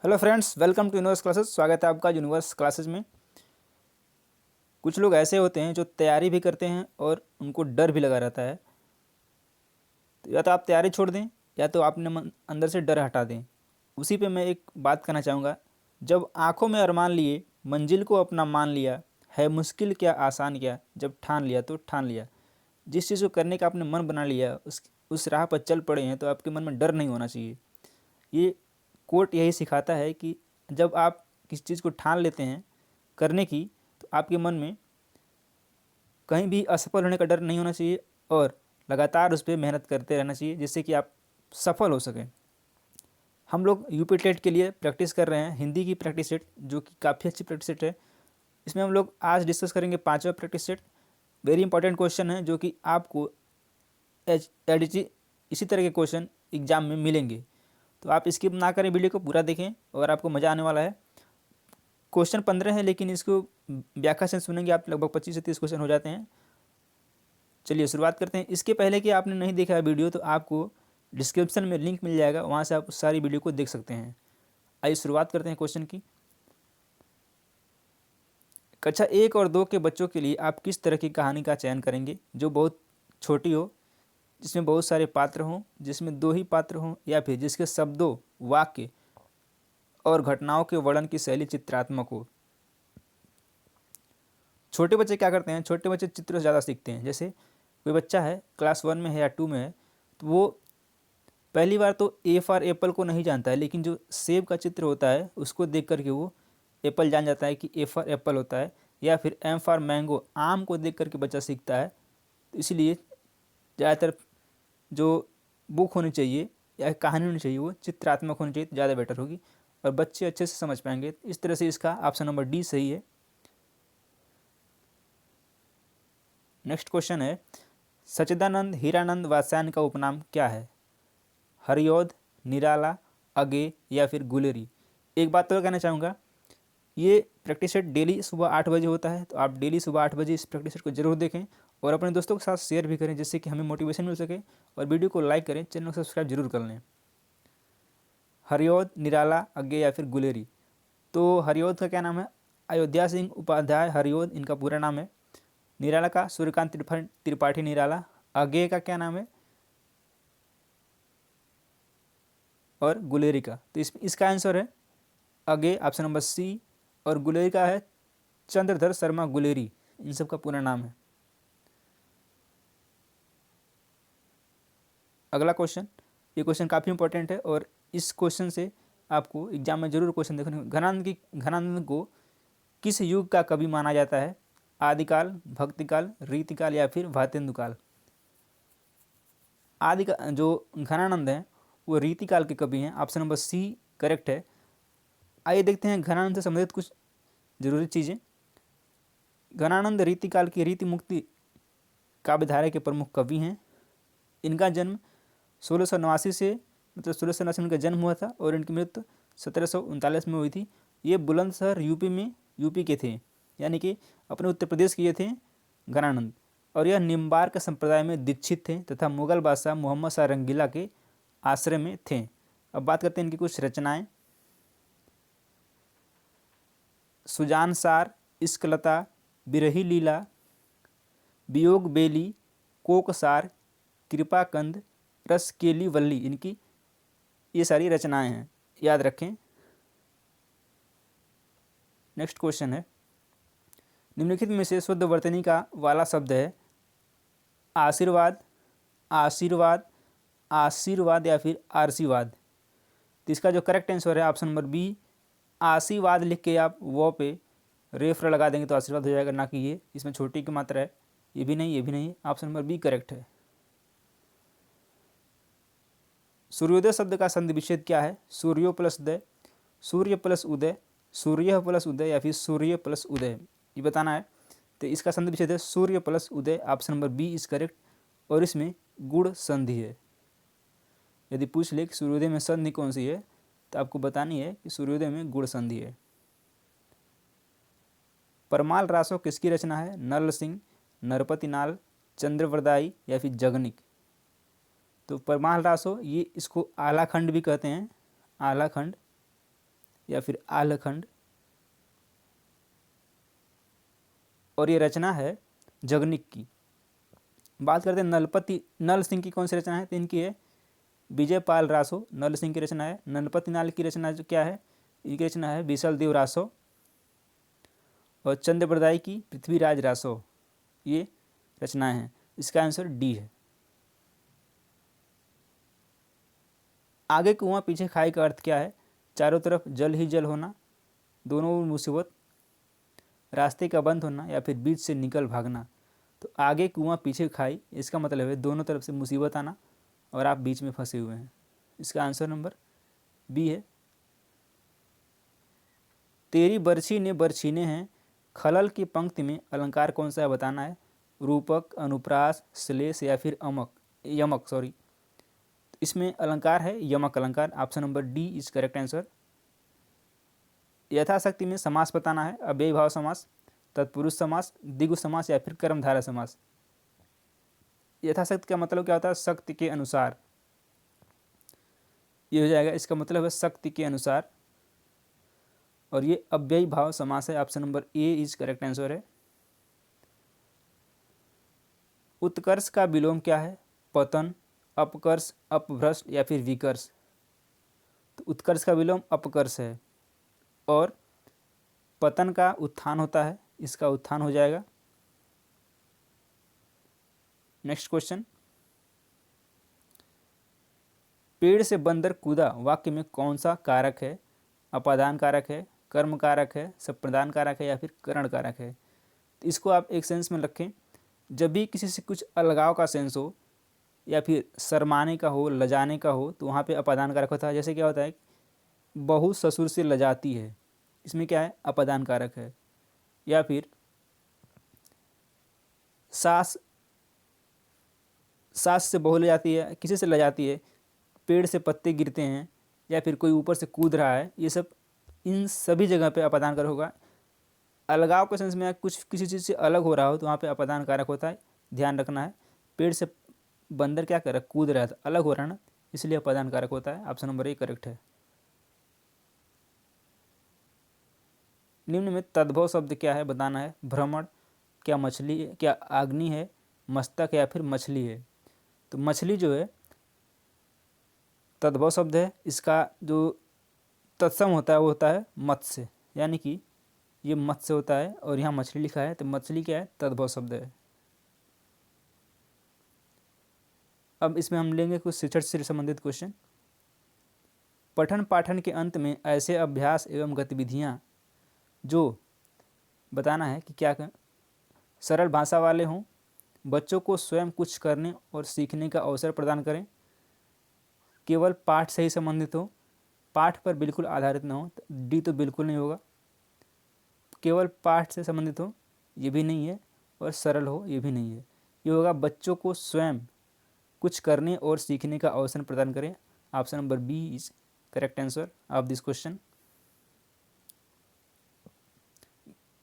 Hello friends, welcome to Universe classes. स्वागत है आपका यूनिवर्स क्लासेस में। कुछ लोग ऐसे होते हैं जो तैयारी भी करते हैं और उनको डर भी लगा रहता है। तो या तो आप तैयारी छोड़ दें या तो आपने अंदर से डर हटा दें। उसी पे मैं एक बात करना चाहूँगा। जब आंखों में अरमान लिए मंजिल को अपना मान लिया, है मुश्किल क्या आसान क्या, जब ठान लिया तो ठान लिया। जिस चीज़ को करने का आपने मन बना लिया, उस राह पर चल पड़े हैं, तो आपके मन में डर नहीं होना चाहिए। ये कोट यही सिखाता है कि जब आप किसी चीज़ को ठान लेते हैं करने की, तो आपके मन में कहीं भी असफल होने का डर नहीं होना चाहिए और लगातार उस पर मेहनत करते रहना चाहिए, जिससे कि आप सफल हो सकें। हम लोग यूपी टेट के लिए प्रैक्टिस कर रहे हैं, हिंदी की प्रैक्टिस सेट, जो कि काफ़ी अच्छी प्रैक्टिस सेट है। इसमें हम लोग आज डिस्कस करेंगे पांचवा practice set. Very important question है, जो कि आपको एच इसी तरह के क्वेश्चन एग्जाम में मिलेंगे। तो आप स्किप ना करें, वीडियो को पूरा देखें और आपको मज़ा आने वाला है। क्वेश्चन 15 है, लेकिन इसको व्याख्या से सुनेंगे आप लगभग 25 से 30 क्वेश्चन हो जाते हैं। चलिए शुरुआत करते हैं। इसके पहले कि आपने नहीं देखा है वीडियो, तो आपको डिस्क्रिप्शन में लिंक मिल जाएगा, वहाँ से आप सारी वीडियो को देख सकते हैं। आइए शुरुआत करते हैं क्वेश्चन की। कक्षा 1 और 2 के बच्चों के लिए आप किस तरह की कहानी का चयन करेंगे, जो बहुत छोटी हो, जिसमें बहुत सारे पात्र हों, जिसमें 2 ही पात्र हों, या फिर जिसके शब्दों, वाक्य और घटनाओं के वर्णन की शैली चित्रात्मक हो। छोटे बच्चे क्या करते हैं, छोटे बच्चे चित्र से ज़्यादा सीखते हैं। जैसे कोई बच्चा है, क्लास 1 में है या 2 में है, तो वो पहली बार तो ए फॉर एप्पल को नहीं जानता है, लेकिन जो सेब का चित्र होता है उसको देख करके वो एप्पल जान जाता है कि ए फॉर एप्पल होता है। या फिर एम फॉर मैंगो, आम को देख करके बच्चा सीखता है। तो इसलिए ज़्यादातर जो बुक होनी चाहिए या कहानी होनी चाहिए वो चित्रात्मक होनी चाहिए, तो ज़्यादा बेटर होगी और बच्चे अच्छे से समझ पाएंगे। इस तरह से इसका ऑप्शन नंबर डी सही है। नेक्स्ट क्वेश्चन है, सच्चिदानंद हीरानंद वात्स्यायन का उपनाम क्या है? हरिऔध, निराला, अगे या फिर गुलेरी। एक बात तो कहना चाहूँगा, ये प्रैक्टिस सेट डेली सुबह 8 बजे होता है, तो आप डेली सुबह 8 बजे इस प्रैक्टिस सेट को जरूर देखें और अपने दोस्तों के साथ शेयर भी करें, जिससे कि हमें मोटिवेशन मिल सके। और वीडियो को लाइक करें, चैनल को सब्सक्राइब जरूर कर लें। हरिऔध, निराला, अगे या फिर गुलेरी। तो हरिऔध का क्या नाम है? अयोध्या सिंह उपाध्याय हरिऔध इनका पूरा नाम है। निराला का सूर्यकांत त्रिपाठी निराला। अगे का क्या नाम है? और गुलेरी का, तो इसका आंसर है अगे, ऑप्शन नंबर सी। और गुलेरी का है चंद्रधर शर्मा गुलेरी, इन सब का पूरा नाम है। अगला क्वेश्चन, ये क्वेश्चन काफ़ी इंपॉर्टेंट है और इस क्वेश्चन से आपको एग्जाम में जरूर क्वेश्चन देखने को। घनानंद को किस युग का कवि माना जाता है? आदिकाल, भक्तिकाल, रीतिकाल या फिर भातेंदुकाल। आदि का जो घनानंद हैं वो रीतिकाल के कवि हैं, ऑप्शन नंबर सी करेक्ट है। आइए देखते हैं घनानंद से संबंधित कुछ जरूरी चीज़ें। घनानंद रीतिकाल की रीति मुक्ति काव्यधारा के प्रमुख कवि हैं। इनका जन्म 1689 से, मतलब 1689 में इनका जन्म हुआ था और इनकी मृत्यु 1739 में हुई थी। ये बुलंदशहर यूपी के थे, यानी कि अपने उत्तर प्रदेश के ये थे घनानंद। और यह निम्बार्क संप्रदाय में दीक्षित थे तथा मुगल बादशाह मोहम्मद शाह रंगीला के आश्रय में थे। अब बात करते हैं इनकी कुछ रचनाएं। सुजान सार, इश्कलता, बिरही लीला, वियोग बेली, कोकसार, कृपाकंद, रसकेली वल्ली, इनकी ये सारी रचनाएं हैं, याद रखें। नेक्स्ट क्वेश्चन है, निम्नलिखित में से शुद्ध वर्तनी का वाला शब्द है? आशीर्वाद, आशीर्वाद, आशीर्वाद या फिर आशीर्वाद। तो इसका जो करेक्ट आंसर है ऑप्शन नंबर बी। आशीर्वाद लिख के आप वो पे रेफर लगा देंगे तो आशीर्वाद हो जाएगा, ना कि ये, इसमें छोटी की मात्रा है। ये भी नहीं, ये भी नहीं, ऑप्शन नंबर बी करेक्ट है। सूर्योदय शब्द का संधि विच्छेद क्या है? सूर्यो प्लस उदय, सूर्य प्लस उदय, सूर्य प्लस उदय या फिर सूर्य प्लस उदय, ये बताना है। तो इसका संधि विच्छेद है सूर्य प्लस उदय, option number B is correct. और इसमें गुण संधि है। यदि पूछ ले कि सूर्योदय में संधि कौन सी है, तो आपको बतानी है कि सूर्योदय में गुण संधि है। परमाल रासो किसकी रचना है? नल सिंह, नरपति नाल, चंद्रवरदाई या फिर जगनिक। तो परमाल रासो, ये इसको आलाखंड भी कहते हैं, आलाखंड। या फिर आल्हखंड। और ये रचना है जगनिक की। बात करते हैं नलपति नल सिंह की कौन सी रचना है, तो इनकी है विजय पाल रासो, नल सिंह की रचना है। नलपति नाल की रचना जो क्या है, इनकी रचना है विशल देव रासो। और चंद्रप्रदाय की पृथ्वीराज रासो, ये रचनाएं हैं। इसका आंसर डी है। आगे कुआं पीछे खाई का अर्थ क्या है, चारों तरफ जल ही जल होना, दोनों में मुसीबत, रास्ते का बंद होना या फिर बीच से निकल भागना। तो आगे कुआं पीछे खाई, इसका मतलब है दोनों तरफ से मुसीबत आना और आप बीच में फंसे हुए हैं। इसका आंसर नंबर बी है। तेरी बरछी ने बरछीने हैं, खलल की पंक्ति में अलंकार कौन सा है बताना है। रूपक, अनुप्रास, श्लेष या फिर यमक सॉरी। इसमें अलंकार है यमक अलंकार। Option number D is correct answer. यथाशक्ति में समास बताना है, अव्ययी भाव समास, तत्पुरुष समास, द्विगु समास या फिर कर्मधारय समास। यथाशक्ति का मतलब क्या होता है, शक्ति के अनुसार, ये हो जाएगा। इसका मतलब है शक्ति के अनुसार। और ये अव्ययी भाव समास है। Option number A is correct answer है। उत्कर्ष का विलोम क्या है, पतन, अपकर्ष, अपभ्रष्ट या फिर विकर्ष। तो उत्कर्ष का विलोम अपकर्ष है। और पतन का उत्थान होता है, इसका उत्थान हो जाएगा। नेक्स्ट क्वेश्चन, पेड़ से बंदर कूदा वाक्य में कौन सा कारक है, अपादान कारक है, कर्म कारक है, संप्रदान कारक है या फिर करण कारक है। तो इसको आप एक सेंस में रखें, जब भी किसी से कुछ अलगाव का सेंस हो या फिर शर्माने का हो, लजाने का हो, तो वहाँ पे अपादान कारक होता है। जैसे क्या होता है, बहू ससुर से लजाती है, इसमें क्या है, अपादान कारक है। या फिर सास से बहू ले जाती है, किसी से ले जाती है, पेड़ से पत्ते गिरते हैं या फिर कोई ऊपर से कूद रहा है, ये सब इन सभी जगह पे अपादान कारक होगा। अलगाव के सेंस में कुछ किसी चीज़ से अलग हो रहा हो तो वहाँ पे अपादान कारक होता है, ध्यान रखना है। पेड़ से बंदर क्या कर रहा है, कूद रहा था, अलग हो रहा है ना, इसलिए अपादान कारक होता है। ऑप्शन नंबर ए करेक्ट है। निम्न में तद्भव शब्द क्या है बताना है। भ्रमण, क्या मछली है, क्या अग्नि है, मस्तक या फिर मछली है। तो मछली जो है तद्भव शब्द है, इसका जो तत्सम होता है वो होता है मत्स्य, यानी कि ये मत्स्य होता है और यहाँ मछली लिखा है, तो मछली क्या है, तद्भव शब्द है। अब इसमें हम लेंगे कुछ शिक्षण से संबंधित क्वेश्चन। पठन पाठन के अंत में ऐसे अभ्यास एवं गतिविधियाँ जो बताना है कि क्या सरल भाषा वाले हों, बच्चों को स्वयं कुछ करने और सीखने का अवसर प्रदान करें, केवल पाठ से ही संबंधित हो, पाठ पर बिल्कुल आधारित न हो, डी तो बिल्कुल नहीं होगा। केवल पाठ से संबंधित हो, ये भी नहीं है, और सरल हो, ये भी नहीं है। ये होगा बच्चों को स्वयं कुछ करने और सीखने का अवसर प्रदान करें। Option number B is correct answer of this question.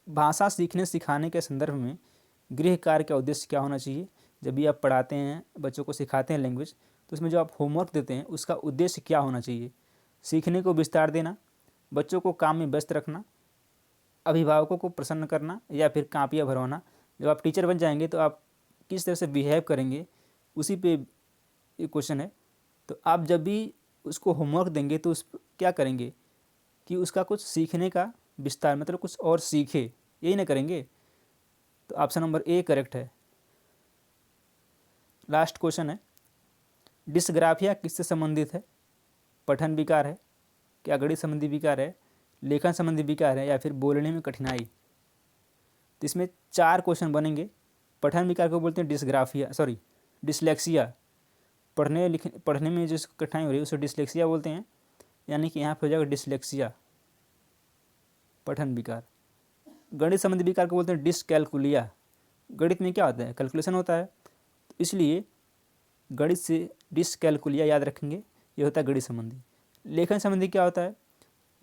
भाषा सीखने सिखाने के संदर्भ में गृह कार्य का उद्देश्य क्या होना चाहिए। जब भी आप पढ़ाते हैं, बच्चों को सिखाते हैं लैंग्वेज, तो उसमें जो आप होमवर्क देते हैं उसका उद्देश्य क्या होना चाहिए। सीखने को विस्तार देना, बच्चों को काम में व्यस्त रखना, अभिभावकों को प्रसन्न करना या फिर कापियाँ भरवाना। जब आप टीचर बन जाएंगे तो आप किस तरह से बिहेव करेंगे, उसी पे ये क्वेश्चन है। तो आप जब भी उसको होमवर्क देंगे तो उस क्या करेंगे कि उसका कुछ सीखने का विस्तार, मतलब कुछ और सीखे, यही ना करेंगे। तो ऑप्शन नंबर ए करेक्ट है। लास्ट क्वेश्चन है, डिस्ग्राफिया किससे संबंधित है। पठन विकार है, क्या गणित संबंधी विकार है, लेखन संबंधी विकार है या फिर बोलने में कठिनाई। तो इसमें 4 क्वेश्चन बनेंगे। पठन विकार को बोलते हैं डिस्ग्राफिया सॉरी डिसलेक्सिया, पढ़ने में जो कठिनाई हो रही है उसे डिसलेक्सिया बोलते हैं, यानी कि यहाँ पर हो जाएगा डिसलेक्सिया, पठन विकार। गणित संबंधी विकार को बोलते हैं डिसकैलकुलिया। गणित में क्या होता है, कैलकुलेशन होता है, तो इसलिए गणित से डिसकैलकुलिया याद रखेंगे, ये होता है गणित संबंधी। लेखन संबंधी क्या होता है,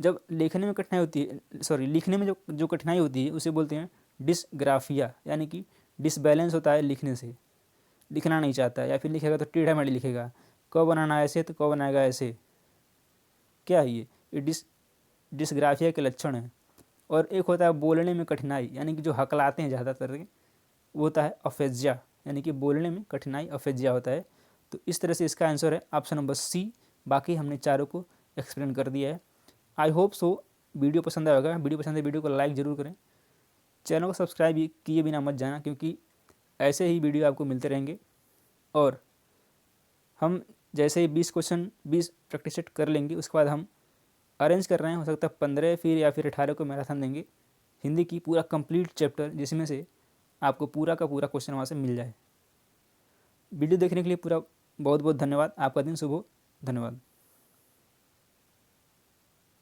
जब लेखने में कठिनाई होती है, सॉरी लिखने में जो कठिनाई होती है उसे बोलते हैं डिसग्राफिया, यानी कि डिसबैलेंस होता है, लिखने से लिखना नहीं चाहता है, या फिर लिखेगा तो टेढ़ा मेढ़ा लिखेगा, क बनाना ऐसे तो क बनाएगा ऐसे। क्या है ये डिस डिस्ग्राफिया के लक्षण हैं। और एक होता है बोलने में कठिनाई, यानी कि जो हकलाते हैं ज़्यादातर के, वो होता है अफेजिया, यानी कि बोलने में कठिनाई अफेजिया होता है। तो इस तरह से इसका आंसर है ऑप्शन नंबर सी। बाकी हमने चारों को एक्सप्लेन कर दिया है। आई होप सो वीडियो पसंद आया होगा। वीडियो पसंद है वीडियो को लाइक ज़रूर करें, चैनल को सब्सक्राइब किए बिना मत जाना, क्योंकि ऐसे ही वीडियो आपको मिलते रहेंगे। और हम जैसे ही 20 क्वेश्चन 20 प्रैक्टिस सेट कर लेंगे, उसके बाद हम अरेंज कर रहे हैं, हो सकता है 15 फिर या फिर 18 को मैराथन देंगे हिंदी की पूरा कंप्लीट चैप्टर, जिसमें से आपको पूरा का पूरा क्वेश्चन वहाँ से मिल जाए। वीडियो देखने के लिए पूरा बहुत बहुत धन्यवाद। आपका दिन शुभ हो। धन्यवाद।